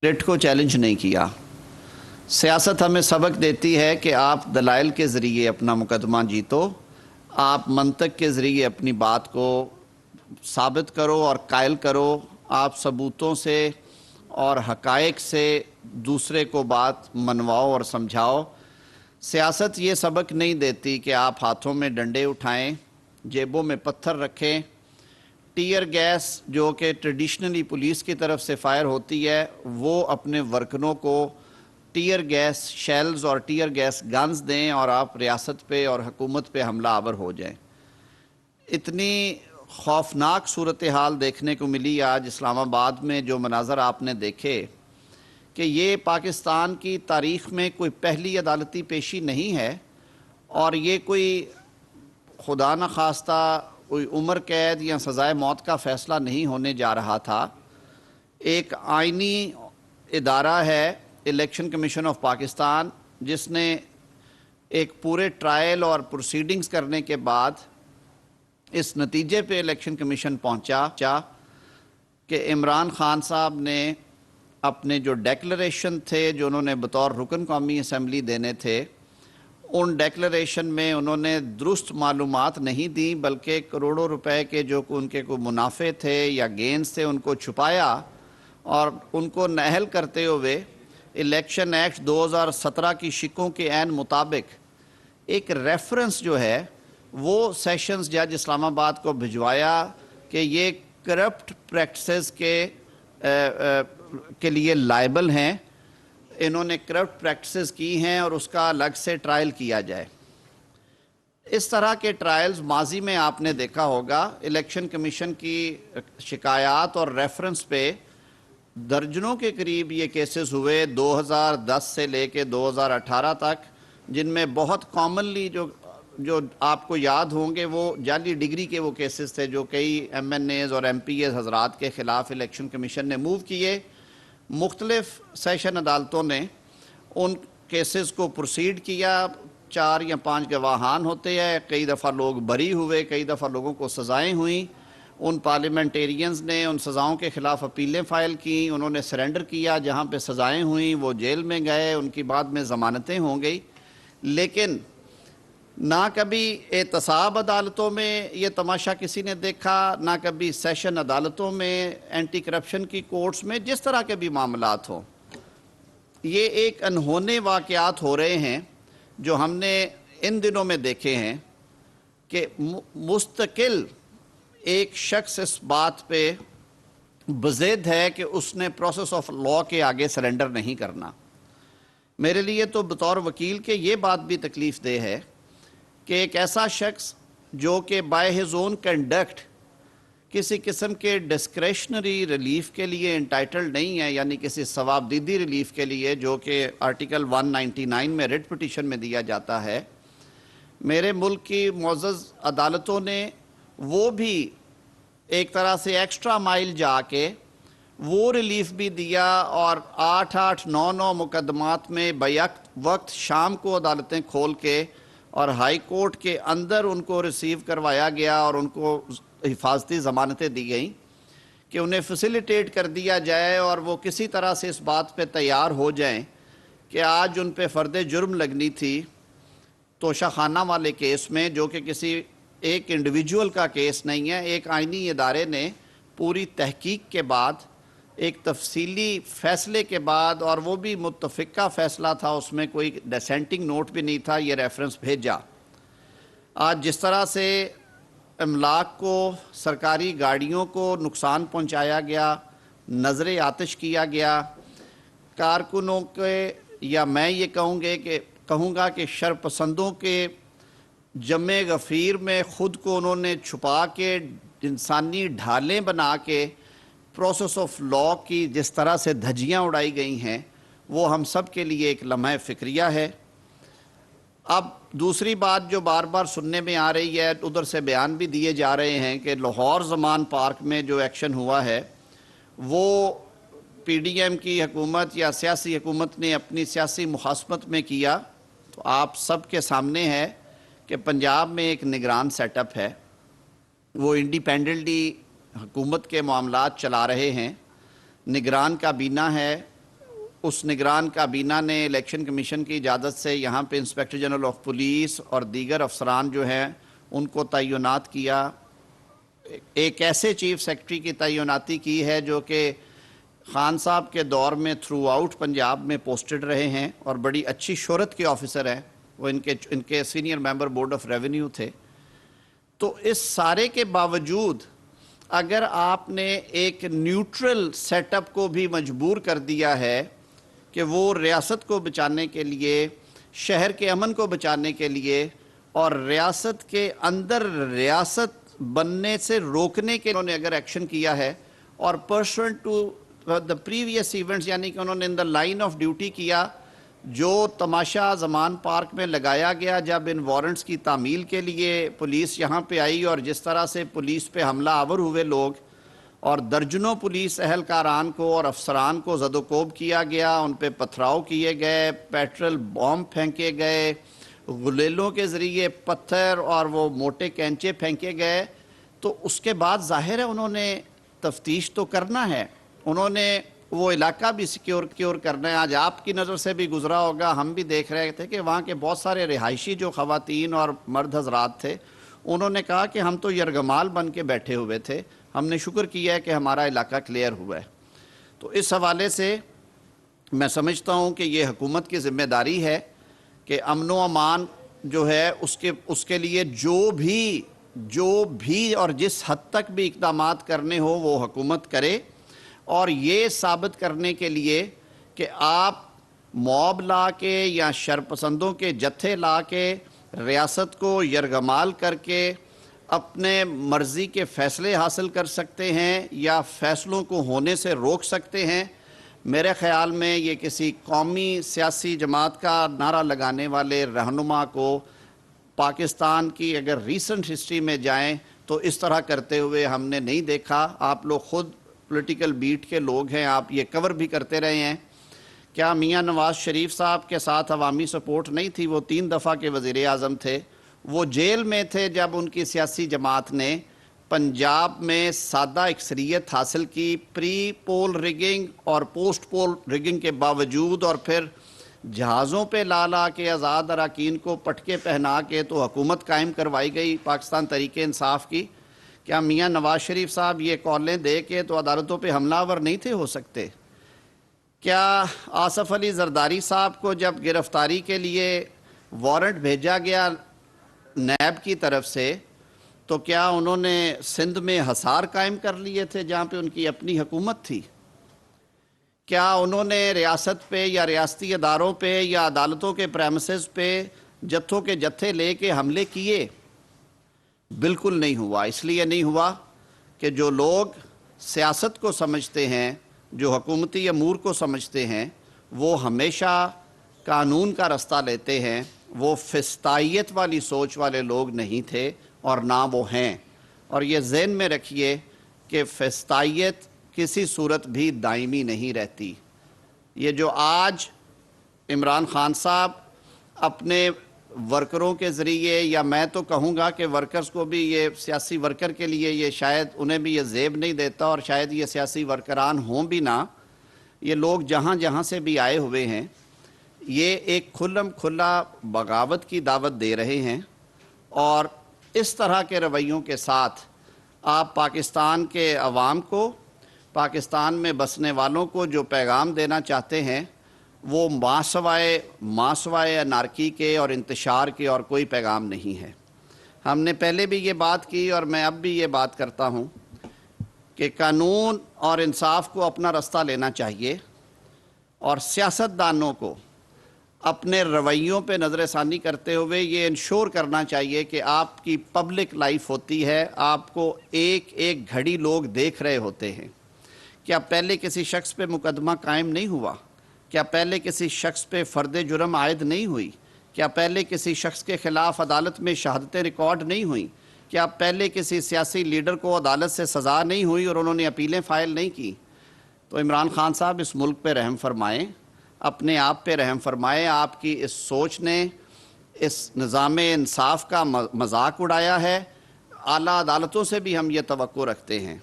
Rate کو challenge نہیں کیا۔ سیاست ہمیں سبق دیتی ہے کہ آپ دلائل کے ذریعے اپنا مقدمہ جیتو، آپ منطق کے ذریعے اپنی بات کو ثابت کرو اور قائل کرو، آپ ثبوتوں سے اور حقائق سے دوسرے کو بات منواؤ اور سمجھاؤ۔ سیاست یہ سبق نہیں دیتی کہ آپ ہاتھوں میں ڈنڈے اٹھائیں، جیبوں میں پتھر رکھیں۔ ٹیئر گیس جو کہ ٹریڈیشنلی پولیس کی طرف سے فائر ہوتی ہے، وہ اپنے ورکنوں کو ٹیئر گیس شیلز اور ٹیئر گیس گنز دیں اور آپ ریاست پہ اور حکومت پہ حملہ آور ہو جائیں۔ اتنی خوفناک صورتحال دیکھنے کو ملی آج اسلام آباد میں، جو مناظر آپ نے دیکھے کہ یہ پاکستان کی تاریخ میں کوئی پہلی عدالتی پیشی نہیں ہے، اور یہ کوئی خدا نخواستہ کوئی عمر قید یا سزائے موت کا فیصلہ نہیں ہونے جا رہا تھا۔ ایک آئینی ادارہ ہے الیکشن کمیشن آف پاکستان، جس نے ایک پورے ٹرائل اور پروسیڈنگز کرنے کے بعد اس نتیجے پہ الیکشن کمیشن پہنچا کہ عمران خان صاحب نے اپنے جو ڈیکلریشن تھے جو انہوں نے بطور رکن قومی اسمبلی دینے تھے، ان ڈیکلریشن میں انہوں نے درست معلومات نہیں دی، بلکہ کروڑوں روپے کے جو ان کے کوئی منافع تھے یا گینز تھے ان کو چھپایا، اور ان کو نااہل کرتے ہوئے الیکشن ایکٹ 2017 کی شکوں کے عین مطابق ایک ریفرنس جو ہے وہ سیشنز جج اسلام آباد کو بھجوایا کہ یہ کرپٹ پریکٹسز کے لیے لائبل ہیں، انہوں نے کرپٹ پریکٹسز کی ہیں اور اس کا الگ سے ٹرائل کیا جائے۔ اس طرح کے ٹرائلز ماضی میں آپ نے دیکھا ہوگا، الیکشن کمیشن کی شکایات اور ریفرنس پہ درجنوں کے قریب یہ کیسز ہوئے 2010 سے لے کے 2018 تک، جن میں بہت کامنلی جو آپ کو یاد ہوں گے وہ جعلی ڈگری کے وہ کیسز تھے جو کئی ایم این ایز اور ایم پی ایز حضرات کے خلاف الیکشن کمیشن نے موو کیے۔ مختلف سیشن عدالتوں نے ان کیسز کو پروسیڈ کیا، 4 یا 5 گواہان ہوتے ہیں، کئی دفعہ لوگ بری ہوئے، کئی دفعہ لوگوں کو سزائیں ہوئیں۔ ان پارلیمنٹیرینز نے ان سزاؤں کے خلاف اپیلیں فائل کیں، انہوں نے سرنڈر کیا، جہاں پہ سزائیں ہوئیں وہ جیل میں گئے، ان کی بعد میں ضمانتیں ہوں گئی۔ لیکن نہ کبھی احتساب عدالتوں میں یہ تماشا کسی نے دیکھا، نہ کبھی سیشن عدالتوں میں، اینٹی کرپشن کی کورٹس میں، جس طرح کے بھی معاملات ہوں۔ یہ ایک انہونے واقعات ہو رہے ہیں جو ہم نے ان دنوں میں دیکھے ہیں کہ مستقل ایک شخص اس بات پہ بضد ہے کہ اس نے پروسیس آف لا کے آگے سرنڈر نہیں کرنا۔ میرے لیے تو بطور وکیل کے یہ بات بھی تکلیف دہ ہے کہ ایک ایسا شخص جو کہ بائی ہز اون کنڈکٹ کسی قسم کے ڈسکریشنری ریلیف کے لیے انٹائٹلڈ نہیں ہے، یعنی کسی ثوابدیدی ریلیف کے لیے جو کہ آرٹیکل 199 میں ریٹ پٹیشن میں دیا جاتا ہے، میرے ملک کی معزز عدالتوں نے وہ بھی ایک طرح سے ایکسٹرا مائل جا کے وہ ریلیف بھی دیا، اور 8 9 مقدمات میں بیک وقت شام کو عدالتیں کھول کے اور ہائی کورٹ کے اندر ان کو ریسیو کروایا گیا اور ان کو حفاظتی ضمانتیں دی گئیں کہ انہیں فیسیلیٹیٹ کر دیا جائے اور وہ کسی طرح سے اس بات پہ تیار ہو جائیں کہ آج ان پہ فرد جرم لگنی تھی توشہ خانہ والے کیس میں، جو کہ کسی ایک انڈیویجول کا کیس نہیں ہے۔ ایک آئینی ادارے نے پوری تحقیق کے بعد، ایک تفصیلی فیصلے کے بعد، اور وہ بھی متفقہ فیصلہ تھا، اس میں کوئی ڈیسینٹنگ نوٹ بھی نہیں تھا، یہ ریفرنس بھیجا۔ آج جس طرح سے املاک کو، سرکاری گاڑیوں کو نقصان پہنچایا گیا، نظر آتش کیا گیا، کارکنوں کے، یا میں یہ کہوں گا کہ شرپسندوں کے جمع غفیر میں خود کو انہوں نے چھپا کے انسانی ڈھالیں بنا کے پروسیس آف لا کی جس طرح سے دھجیاں اڑائی گئی ہیں، وہ ہم سب کے لیے ایک لمحہ فکریہ ہے۔ اب دوسری بات جو بار بار سننے میں آ رہی ہے، ادھر سے بیان بھی دیے جا رہے ہیں کہ لاہور زمان پارک میں جو ایکشن ہوا ہے وہ پی ڈی ایم کی حکومت یا سیاسی حکومت نے اپنی سیاسی مخاصمت میں کیا۔ تو آپ سب کے سامنے ہے کہ پنجاب میں ایک نگران سیٹ اپ ہے، وہ انڈیپینڈنٹلی حکومت کے معاملات چلا رہے ہیں، نگران کابینہ ہے، اس نگران کابینہ نے الیکشن کمیشن کی اجازت سے یہاں پہ انسپیکٹر جنرل آف پولیس اور دیگر افسران جو ہیں ان کو تعینات کیا. ایک ایسے چیف سیکرٹری کی تعیناتی کی ہے جو کہ خان صاحب کے دور میں تھرو آؤٹ پنجاب میں پوسٹڈ رہے ہیں اور بڑی اچھی شہرت کے آفیسر ہیں. وہ ان کے senior member board of revenue تھے. تو اس سارے کے باوجود اگر آپ نے ایک نیوٹرل سیٹ اپ کو بھی مجبور کر دیا ہے کہ وہ ریاست کو بچانے کے لیے, شہر کے امن کو بچانے کے لیے اور ریاست کے اندر ریاست بننے سے روکنے کے انہوں نے اگر ایکشن کیا ہے, اور پرسوینٹ ٹو دا پریویس ایونٹس, یعنی کہ انہوں نے ان دا لائن آف ڈیوٹی کیا, جو تماشا زمان پارک میں لگایا گیا جب ان وارنٹس کی تعمیل کے لیے پولیس یہاں پہ آئی, اور جس طرح سے پولیس پہ حملہ آور ہوئے لوگ اور درجنوں پولیس اہلکاران کو اور افسران کو زد و کوب کیا گیا, ان پہ پتھراؤ کیے گئے, پیٹرول بومب پھینکے گئے, غلیلوں کے ذریعے پتھر اور وہ موٹے کینچے پھینکے گئے. تو اس کے بعد ظاہر ہے انہوں نے تفتیش تو کرنا ہے, انہوں نے وہ علاقہ بھی سیکیور کرنا ہے. آج آپ کی نظر سے بھی گزرا ہوگا, ہم بھی دیکھ رہے تھے کہ وہاں کے بہت سارے رہائشی جو خواتین اور مرد حضرات تھے, انہوں نے کہا کہ ہم تو یرغمال بن کے بیٹھے ہوئے تھے, ہم نے شکر کیا ہے کہ ہمارا علاقہ کلیئر ہوا ہے. تو اس حوالے سے میں سمجھتا ہوں کہ یہ حکومت کی ذمہ داری ہے کہ امن و امان جو ہے اس کے لیے جو بھی اور جس حد تک بھی اقدامات کرنے ہو وہ حکومت کرے, اور یہ ثابت کرنے کے لیے کہ آپ موب لا کے یا شرپسندوں کے جتھے لا کے ریاست کو یرغمال کر کے اپنے مرضی کے فیصلے حاصل کر سکتے ہیں یا فیصلوں کو ہونے سے روک سکتے ہیں. میرے خیال میں یہ کسی قومی سیاسی جماعت کا نعرہ لگانے والے رہنما کو پاکستان کی اگر ریسنٹ ہسٹری میں جائیں تو اس طرح کرتے ہوئے ہم نے نہیں دیکھا. آپ لوگ خود پولیٹیکل بیٹ کے لوگ ہیں, آپ یہ کور بھی کرتے رہے ہیں. کیا میاں نواز شریف صاحب کے ساتھ عوامی سپورٹ نہیں تھی؟ وہ 3 دفعہ کے وزیر اعظم تھے, وہ جیل میں تھے جب ان کی سیاسی جماعت نے پنجاب میں سادہ اکثریت حاصل کی پری پول ریگنگ اور پوسٹ پول ریگنگ کے باوجود, اور پھر جہازوں پہ لا کے آزاد اراکین کو پٹکے پہنا کے تو حکومت قائم کروائی گئی پاکستان تحریک انصاف کی. کیا میاں نواز شریف صاحب یہ کالیں دے کے تو عدالتوں پہ حملہ آور نہیں تھے ہو سکتے؟ کیا آصف علی زرداری صاحب کو جب گرفتاری کے لیے وارنٹ بھیجا گیا نیب کی طرف سے تو کیا انہوں نے سندھ میں حصار قائم کر لیے تھے جہاں پہ ان کی اپنی حکومت تھی؟ کیا انہوں نے ریاست پہ یا ریاستی اداروں پہ یا عدالتوں کے پریمسز پہ جتھوں کے جتھے لے کے حملے کیے؟ بالکل نہیں ہوا. اس لیے نہیں ہوا کہ جو لوگ سیاست کو سمجھتے ہیں, جو حکومتی امور کو سمجھتے ہیں, وہ ہمیشہ قانون کا رستہ لیتے ہیں. وہ فسطائیت والی سوچ والے لوگ نہیں تھے اور نہ وہ ہیں. اور یہ ذہن میں رکھیے کہ فسطائیت کسی صورت بھی دائمی نہیں رہتی. یہ جو آج عمران خان صاحب اپنے ورکروں کے ذریعے, یا میں تو کہوں گا کہ ورکرز کو بھی, یہ سیاسی ورکر کے لیے یہ شاید انہیں بھی یہ زیب نہیں دیتا, اور شاید یہ سیاسی ورکران ہوں بھی نہ, یہ لوگ جہاں سے بھی آئے ہوئے ہیں, یہ ایک کھلا بغاوت کی دعوت دے رہے ہیں. اور اس طرح کے رویوں کے ساتھ آپ پاکستان کے عوام کو, پاکستان میں بسنے والوں کو جو پیغام دینا چاہتے ہیں وہ ماسوائے انارکی کے اور انتشار کے اور کوئی پیغام نہیں ہے. ہم نے پہلے بھی یہ بات کی اور میں اب بھی یہ بات کرتا ہوں کہ قانون اور انصاف کو اپنا رستہ لینا چاہیے, اور سیاستدانوں کو اپنے رویوں پہ نظر ثانی کرتے ہوئے یہ انشور کرنا چاہیے کہ آپ کی پبلک لائف ہوتی ہے, آپ کو ایک ایک گھڑی لوگ دیکھ رہے ہوتے ہیں. کیا پہلے کسی شخص پہ مقدمہ قائم نہیں ہوا؟ کیا پہلے کسی شخص پہ فرد جرم عائد نہیں ہوئی؟ کیا پہلے کسی شخص کے خلاف عدالت میں شہادتیں ریکارڈ نہیں ہوئیں؟ کیا پہلے کسی سیاسی لیڈر کو عدالت سے سزا نہیں ہوئی اور انہوں نے اپیلیں فائل نہیں کی؟ تو عمران خان صاحب اس ملک پہ رحم فرمائیں, اپنے آپ پہ رحم فرمائیں. آپ کی اس سوچ نے اس نظام انصاف کا مذاق اڑایا ہے. اعلیٰ عدالتوں سے بھی ہم یہ توقع رکھتے ہیں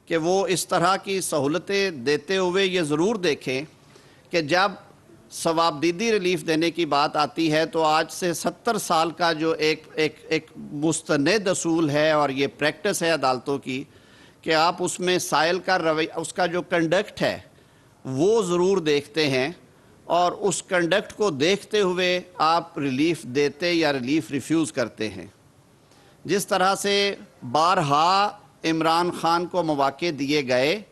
کہ وہ اس طرح کی سہولتیں دیتے ہوئے یہ ضرور دیکھیں کہ جب ثوابدیدی ریلیف دینے کی بات آتی ہے تو آج سے 70 سال کا جو ایک مستند اصول ہے اور یہ پریکٹس ہے عدالتوں کی کہ آپ اس میں سائل کا اس کا جو کنڈکٹ ہے وہ ضرور دیکھتے ہیں اور اس کنڈکٹ کو دیکھتے ہوئے آپ ریلیف دیتے یا ریلیف ریفیوز کرتے ہیں. جس طرح سے بارہا عمران خان کو مواقع دیے گئے